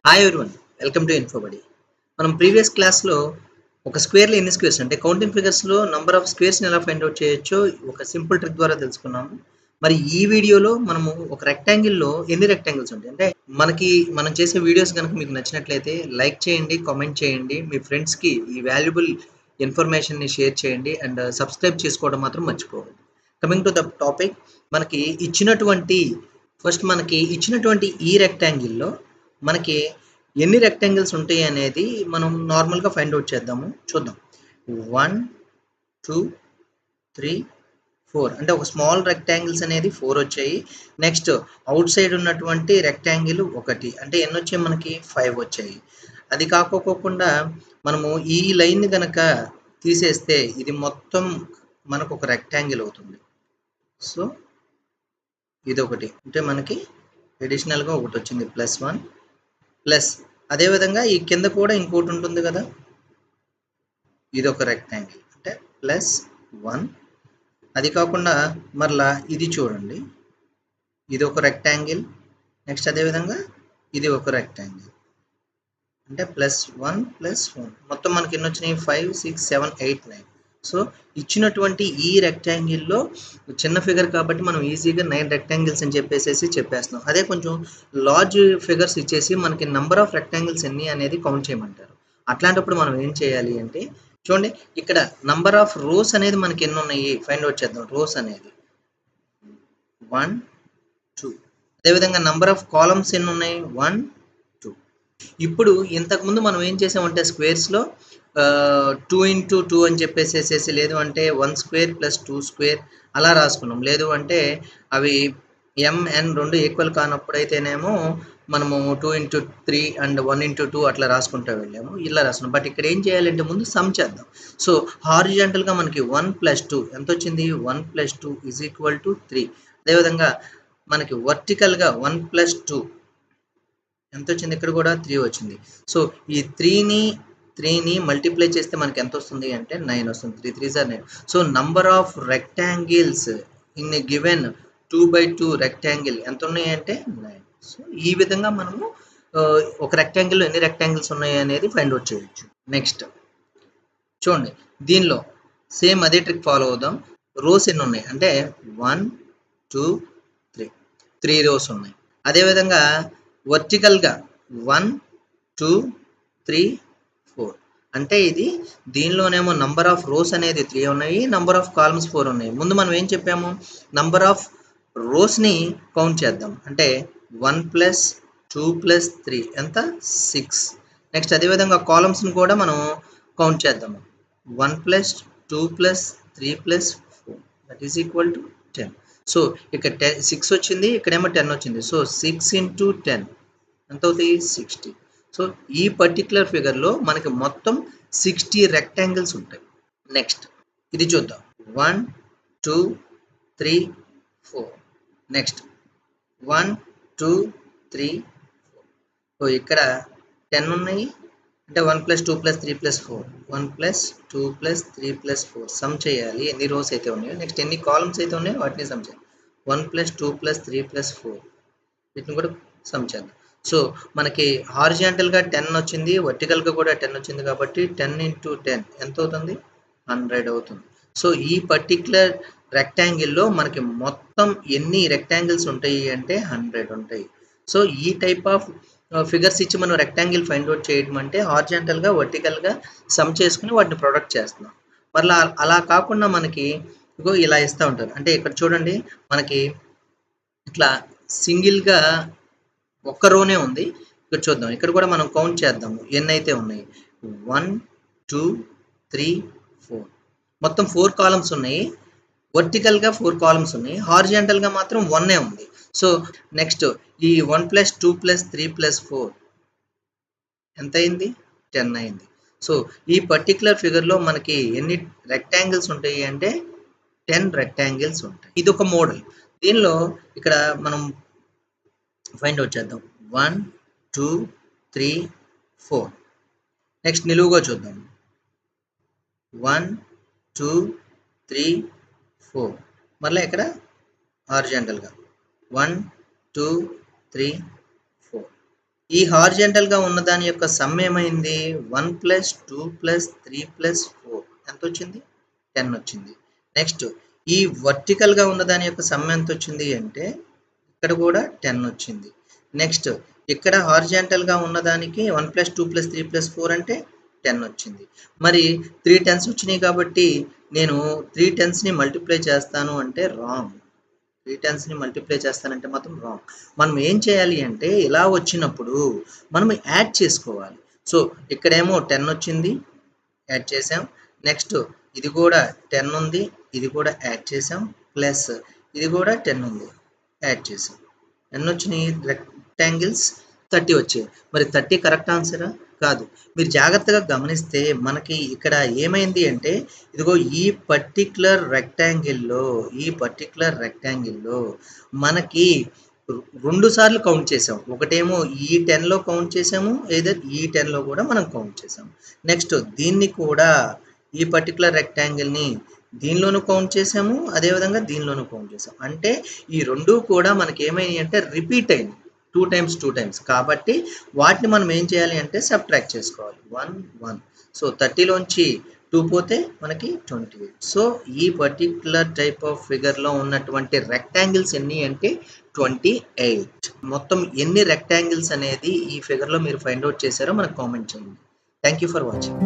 Hi everyone, welcome to Infobuddy. మనం previous క్లాస్లో ఒక స్క్వేర్లో ఎన్ని స్క్వేర్స్ అంటే కౌంటింగ్ ఫిగర్స్లో నంబర్ ఆఫ్ స్క్వేర్స్ని ఎలా ఫైండ్ అవుట్ చేయొచ్చో ఒక సింపుల్ ట్రిక్ ద్వారా తెలుసుకున్నాము. మరి ఈ వీడియోలో మనము ఒక రెక్టాంగిల్లో ఎన్ని రెక్టాంగిల్స్ ఉంటాయి అంటే మనం చేసే వీడియోస్ కనుక మీకు నచ్చినట్లయితే లైక్ చేయండి, కామెంట్ చేయండి, మీ ఫ్రెండ్స్కి ఈ వాల్యుబుల్ ఇన్ఫర్మేషన్ని షేర్ చేయండి అండ్ సబ్స్క్రైబ్ చేసుకోవడం మాత్రం మర్చిపోవద్దు. కమింగ్ టు ద టాపిక్, మనకి ఇచ్చినటువంటి మనకి ఇచ్చినటువంటి ఈ రెక్టాంగిల్లో మనకి ఎన్ని రెక్టాంగిల్స్ ఉంటాయి అనేది మనం నార్మల్గా ఫైండ్ అవుట్ చేద్దాము. చూద్దాం. 1 2 3 4 అంటే ఒక స్మాల్ రెక్టాంగిల్స్ అనేది 4 వచ్చాయి. నెక్స్ట్ అవుట్ సైడ్ ఉన్నటువంటి రెక్టాంగిల్ ఒకటి అంటే ఎన్ని వచ్చాయి, మనకి 5 వచ్చాయి. అది కాకోకుండా మనము ఈ లైన్ కనుక తీసేస్తే ఇది మొత్తం మనకు ఒక రెక్టాంగిల్ అవుతుంది. సో ఇది ఒకటి అంటే మనకి అడిషనల్గా ఒకటి వచ్చింది +1 ప్లస్ అదేవిధంగా ఈ కింద కూడా ఇంకోటి ఉంటుంది కదా, ఇది ఒక రెక్టాంగిల్ అంటే +1. అది కాకుండా మరలా ఇది చూడండి, ఇది ఒక రెక్టాంగిల్. నెక్స్ట్ అదేవిధంగా ఇది ఒక రెక్టాంగిల్ అంటే +1 +1 మొత్తం మనకి ఎన్ని వచ్చినాయి, 5 6 7 8 9. సో ఇచ్చినటువంటి ఈ రెక్టాంగిల్లో చిన్న ఫిగర్ కాబట్టి మనం ఈజీగా 9 రెక్టాంగిల్స్ అని చెప్పేస్తున్నాం. అదే కొంచెం లార్జ్ ఫిగర్స్ ఇచ్చేసి మనకి నంబర్ ఆఫ్ రెక్టాంగిల్స్ ఎన్ని అనేది కౌంట్ చేయమంటారు. అట్లాంటప్పుడు మనం ఏం చేయాలి అంటే చూడండి, ఇక్కడ నంబర్ ఆఫ్ రోస్ అనేది మనకి ఎన్ని ఉన్నాయి ఫైండ్ అవుట్ చేద్దాం. రోస్ అనేది 1 2. అదేవిధంగా నంబర్ ఆఫ్ కాలమ్స్ ఎన్ని ఉన్నాయి, 1 2. ఇప్పుడు ఇంతకుముందు మనం ఏం చేసామంటే స్క్వేర్స్లో 2 into 2 అని చెప్పేసేసేసి, లేదు అంటే 1 square + 2 square అలా రాసుకున్నాం. లేదు అంటే అవి mn రెండు ఈక్వల్ కానప్పుడైతేనేమో మనము 2 into 3 అండ్ 1 into 2 అట్లా రాసుకుంటూ వెళ్ళాము, ఇలా రాసుకున్నాం. బట్ ఇక్కడ ఏం చేయాలంటే ముందు సమ్ చేద్దాం. సో హారిజాంటల్గా మనకి 1 + 2 ఎంత వచ్చింది, 1 + 2 = 3. అదేవిధంగా మనకి వర్టికల్గా 1 + 2 ఎంత వచ్చింది, ఇక్కడ కూడా 3 వచ్చింది. సో ఈ 3ని మల్టిప్లై చేస్తే మనకి ఎంత వస్తుంది అంటే 9 వస్తుంది. 3 3s are 9. So number of rectangles in a given 2/2 rectangle ఎంత ఉన్నాయి అంటే 9. సో ఈ విధంగా మనము ఒక రెక్టాంగిల్లో ఎన్ని రెక్టాంగిల్స్ ఉన్నాయి అనేది ఫైండ్ అవుట్ చేయొచ్చు. నెక్స్ట్ చూడండి, దీనిలో సేమ్ అదే ట్రిక్ ఫాలో అవుదాం. రోస్ ఎన్ని ఉన్నాయి అంటే 1 2 3 రోస్ ఉన్నాయి. అదేవిధంగా వర్టికల్గా 1 2 3 4 అంటే ఇది దీనిలోనేమో నంబర్ ఆఫ్ రోస్ అనేది 3 ఉన్నాయి, నంబర్ ఆఫ్ కాలమ్స్ 4 ఉన్నాయి. ముందు మనం ఏం చెప్పాము, నంబర్ ఆఫ్ రోస్ని కౌంట్ చేద్దాం. అంటే 1 + 2 + 3 ఎంత, 6. నెక్స్ట్ అదేవిధంగా కాలమ్స్ని కూడా మనం కౌంట్ చేద్దాము. 1 + 2 + 3 + 4 that is equal to 10. So ఇక్కడ 6 వచ్చింది, ఇక్కడేమో 10 వచ్చింది. సో 6 into 10 ఎంత అవుతాయి, 60. సో ఈ పర్టిక్యులర్ ఫిగర్లో మనకి మొత్తం 60 రెక్టాంగిల్స్ ఉంటాయి. నెక్స్ట్ ఇది చూద్దాం. 1 2 3 4. నెక్స్ట్ 1 2 3 4. సో ఇక్కడ 10 ఉన్నాయి అంటే 1 + 2 + 3 + 4 1 + 2 + 3 + 4 సమ్ చేయాలి ఎన్ని రోస్ అయితే ఉన్నాయో. నెక్స్ట్ ఎన్ని కాలమ్స్ అయితే ఉన్నాయో వాటిని సమ్ చేయాలి. 1 + 2 + 3 + 4 వీటిని కూడా సమ్ చేద్దాం. సో మనకి హారిజాంటల్గా 10 వచ్చింది, వర్టికల్గా కూడా 10 వచ్చింది కాబట్టి 10 into 10 ఎంత అవుతుంది, 100 అవుతుంది. సో ఈ పర్టిక్యులర్ రెక్టాంగిల్లో మనకి మొత్తం ఎన్ని రెక్టాంగిల్స్ ఉంటాయి అంటే 100 ఉంటాయి. సో ఈ టైప్ ఆఫ్ ఫిగర్స్ ఇచ్చి మనం రెక్టాంగిల్ ఫైండ్ అవుట్ చేయడం అంటే హారిజాంటల్గా వర్టికల్గా సమ్ చేసుకుని వాటిని ప్రొడక్ట్ చేస్తున్నాం. మరలా అలా కాకుండా మనకి ఇగో ఇలా ఇస్తూ ఉంటారు. అంటే ఇక్కడ చూడండి, మనకి ఇట్లా సింగిల్గా ఒక్క రోనే ఉంది. ఇక్కడ చూద్దాం, ఇక్కడ కూడా మనం కౌంట్ చేద్దాము ఎన్ని అయితే ఉన్నాయి. 1 2 3 4 మొత్తం 4 కాలమ్స్ ఉన్నాయి. వర్టికల్గా 4 కాలమ్స్ ఉన్నాయి, హారిజాంటల్గా మాత్రం 1 ఉంది. సో నెక్స్ట్ ఈ 1 + 2 + 3 + 4 ఎంత అయింది, 10 అయింది. సో ఈ పర్టిక్యులర్ ఫిగర్లో మనకి ఎన్ని రెక్టాంగిల్స్ ఉంటాయి అంటే 10 రెక్టాంగిల్స్ ఉంటాయి. ఇది ఒక మోడల్. దీనిలో ఇక్కడ మనం ఫైండ్ అవుట్ చేద్దాం. 1 2 3 4. నెక్స్ట్ నిలువుగా చూద్దాం. 1 2 3 4. మళ్ళీ ఇక్కడ హారిజాంటల్గా 1 2 3 4. ఈ హారిజాంటల్‌గా ఉన్న దాని యొక్క సమ్ ఏమైంది? 1 + 2 + 3 + 4 ఎంతొచ్చింది? 10 వచ్చింది. నెక్స్ట్ ఈ వర్టికల్‌గా ఉన్న దాని యొక్క సమ్ ఎంతొచ్చింది అంటే, ఇక్కడ కూడా 10 వచ్చింది. నెక్స్ట్ ఇక్కడ హారిజాంటల్‌గా ఉన్నదానికి 1 + 2 + 3 + 4 అంటే 10 వచ్చింది. మరి 3 10s వచ్చినాయి కాబట్టి నేను 3 10స్‌ని మల్టిప్లై చేస్తాను అంటే రాంగ్. 3 10స్‌ని మల్టిప్లై చేస్తానంటే మాత్రం రాంగ్. మనం ఏం చేయాలి అంటే ఇలా వచ్చినప్పుడు మనం యాడ్ చేసుకోవాలి. సో ఇక్కడేమో 10 వచ్చింది, యాడ్ చేసాం. నెక్స్ట్ ఇది కూడా 10 ఉంది, ఇది కూడా యాడ్ చేసాం. ప్లస్ ఇది కూడా 10 ఉంది, యాడ్ చేసాం. ఎన్ని వచ్చినాయి? రెక్టాంగిల్స్ 30 వచ్చాయి. మరి 30 కరెక్ట్ ఆన్సరా? కాదు. మీరు జాగ్రత్తగా గమనిస్తే మనకి ఇక్కడ ఏమైంది అంటే, ఇదిగో ఈ పర్టిక్యులర్ రెక్టాంగిల్‌లో మనకి 2 సార్లు కౌంట్ చేసాం. ఒకటేమో ఈ 10లో కౌంట్ చేసాము. ఎయిదర్ ఈ 10లో కూడా మనం కౌంట్ చేసాం. నెక్స్ట్ దీన్ని కూడా ఈ పర్టిక్యులర్ రెక్టాంగిల్‌ని దీనిలోనూ కౌంట్ చేసాము. అదేవిధంగా దీనిలోనూ కౌంట్ చేసాం. అంటే ఈ 2 కూడా మనకి ఏమైనాయి అంటే రిపీట్ అయినాయి. 2 టైమ్స్. కాబట్టి వాటిని మనం ఏం చేయాలి అంటే సబ్ట్రాక్ట్ చేసుకోవాలి. 1 1. సో 30లోంచి 2 పోతే మనకి 28. సో ఈ పర్టిక్యులర్ టైప్ ఆఫ్ ఫిగర్‌లో ఉన్నటువంటి రెక్టాంగిల్స్ ఎన్ని అంటే 28. మొత్తం ఎన్ని రెక్టాంగిల్స్ అనేది ఈ ఫిగర్‌లో మీరు ఫైండ్ ఔట్ చేశారో మనకు కామెంట్ చేయండి. Thank you for watching.